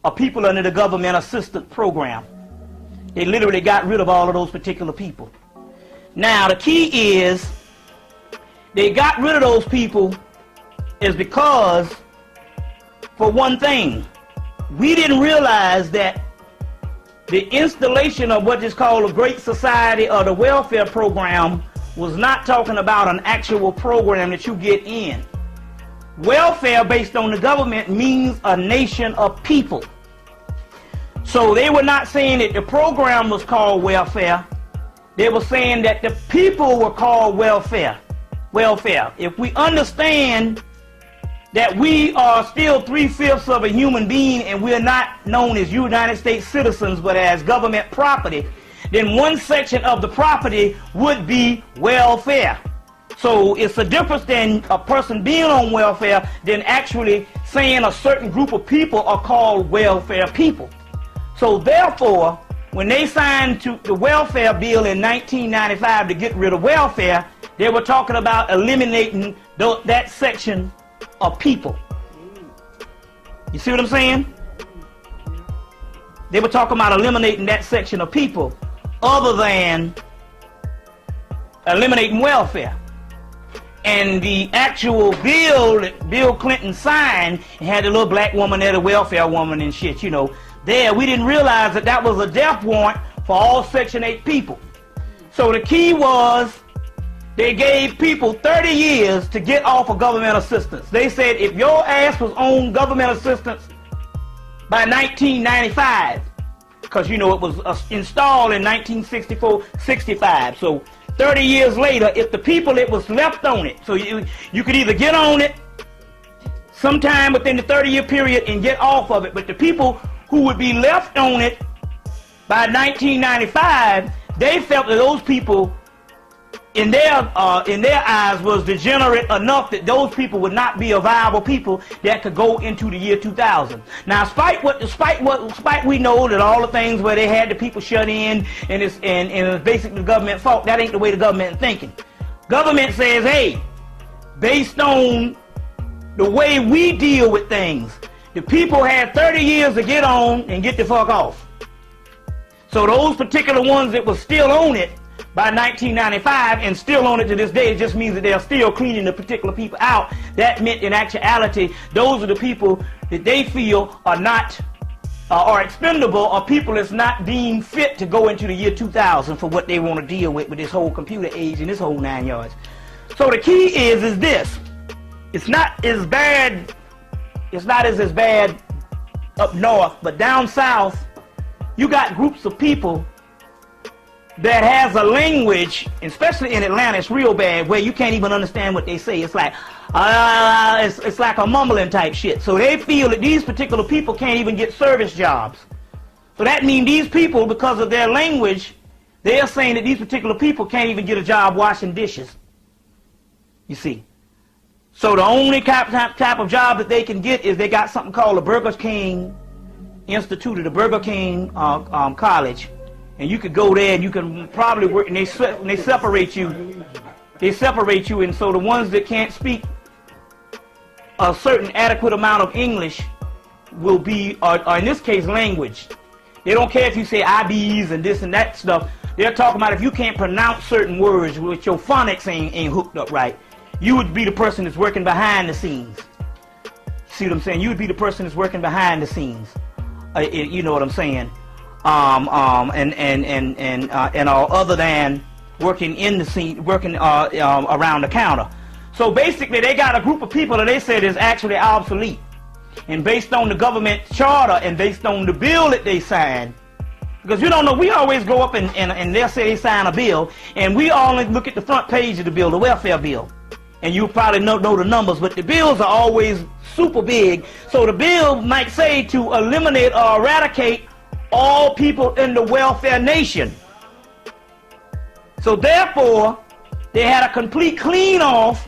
of people under the government assistance program. They literally got rid of all of those particular people. Now the key is they got rid of those people is because, for one thing, we didn't realize that the installation of what is called a Great Society or the welfare program was not talking about an actual program that you get in. Welfare based on the government means a nation of people. So they were not saying that the program was called welfare. They were saying that the people were called welfare. If we understand that we are still 3/5 of a human being and we're not known as United States citizens but as government property, then one section of the property would be welfare. So it's a difference than a person being on welfare than actually saying a certain group of people are called welfare people. So therefore, when they signed to the welfare bill in 1995 to get rid of welfare, they were talking about eliminating that section of people. You see what I'm saying? They were talking about eliminating that section of people other than eliminating welfare. And the actual bill that Bill Clinton signed had a little black woman there, the welfare woman and shit, you know. There, we didn't realize that that was a death warrant for all Section 8 people. So the key was they gave people 30 years to get off of government assistance. They said if your ass was on government assistance by 1995, because you know it was installed in 1964-65, so 30 years later, if the people that was left on it, so you could either get on it sometime within the 30-year period and get off of it, but the people who would be left on it by 1995, they felt that those people in their eyes was degenerate enough that those people would not be a viable people that could go into the year 2000. Now, despite we know that all the things where they had the people shut in and it's basically the government fault, that ain't the way the government is thinking. Government says, hey, based on the way we deal with things, the people had 30 years to get on and get the fuck off. So those particular ones that were still on it by 1995 and still on it to this day, it just means that they're still cleaning the particular people out. That meant in actuality, those are the people that they feel are not, are expendable, or people that's not deemed fit to go into the year 2000 for what they want to deal with this whole computer age and this whole 9 yards. So the key is this. It's not as bad up north, but down south, you got groups of people that has a language, especially in Atlanta, it's real bad, where you can't even understand what they say. It's like, it's like a mumbling type shit. So they feel that these particular people can't even get service jobs. So that means these people, because of their language, they're saying that these particular people can't even get a job washing dishes. You see. So the only type of job that they can get is they got something called the Burger King Institute, or the Burger King College. And you could go there and you can probably work, and they separate you. They separate you, and so the ones that can't speak a certain adequate amount of English will be, or in this case, language. They don't care if you say IBs and this and that stuff. They're talking about if you can't pronounce certain words, with your phonics ain't hooked up right, you would be the person that's working behind the scenes. See what I'm saying? You would be the person that's working behind the scenes. You know what I'm saying? And all other than working in the scene, working around the counter. So basically, they got a group of people that they said is actually obsolete. And based on the government charter and based on the bill that they signed, because you don't know, we always go up and they'll say they sign a bill, and we only look at the front page of the bill, the welfare bill. And you probably know the numbers, but the bills are always super big. So the bill might say to eliminate or eradicate all people in the welfare nation. So therefore, they had a complete clean off,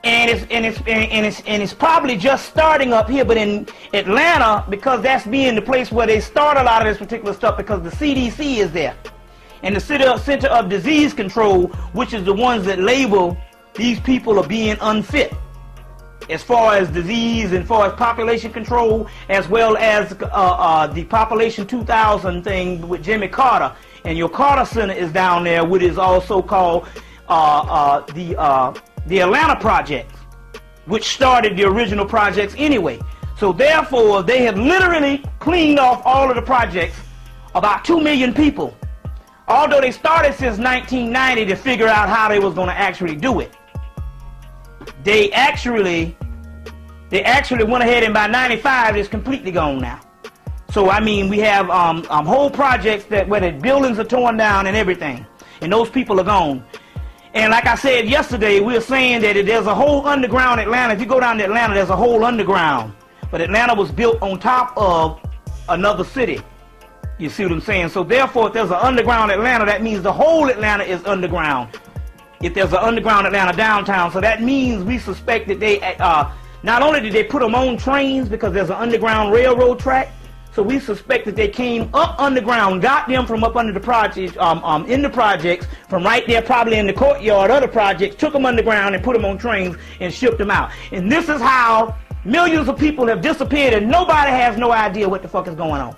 and it's probably just starting up here. But in Atlanta, because that's being the place where they start a lot of this particular stuff, because the CDC is there, and the Center of Disease Control, which is the ones that label these people are being unfit. as far as disease and as far as population control, as well as the Population 2000 thing with Jimmy Carter. And your Carter Center is down there, which is also called the Atlanta Projects, which started the original projects anyway. So therefore, they have literally cleaned off all of the projects, about 2 million people. Although they started since 1990 to figure out how they was going to actually do it. They actually went ahead, and by 95 it's completely gone now. So I mean, we have whole projects where the buildings are torn down and everything, and those people are gone. And like I said yesterday, we were saying that there's a whole underground Atlanta. If you go down to Atlanta, there's a whole underground. But Atlanta was built on top of another city. You see what I'm saying? So therefore, if there's an underground Atlanta, that means the whole Atlanta is underground. If there's an underground Atlanta downtown, so that means we suspect that they, not only did they put them on trains because there's an underground railroad track, so we suspect that they came up underground, got them from up under the projects, in the projects, from right there probably in the courtyard of the projects, took them underground and put them on trains and shipped them out. And this is how millions of people have disappeared and nobody has no idea what the fuck is going on.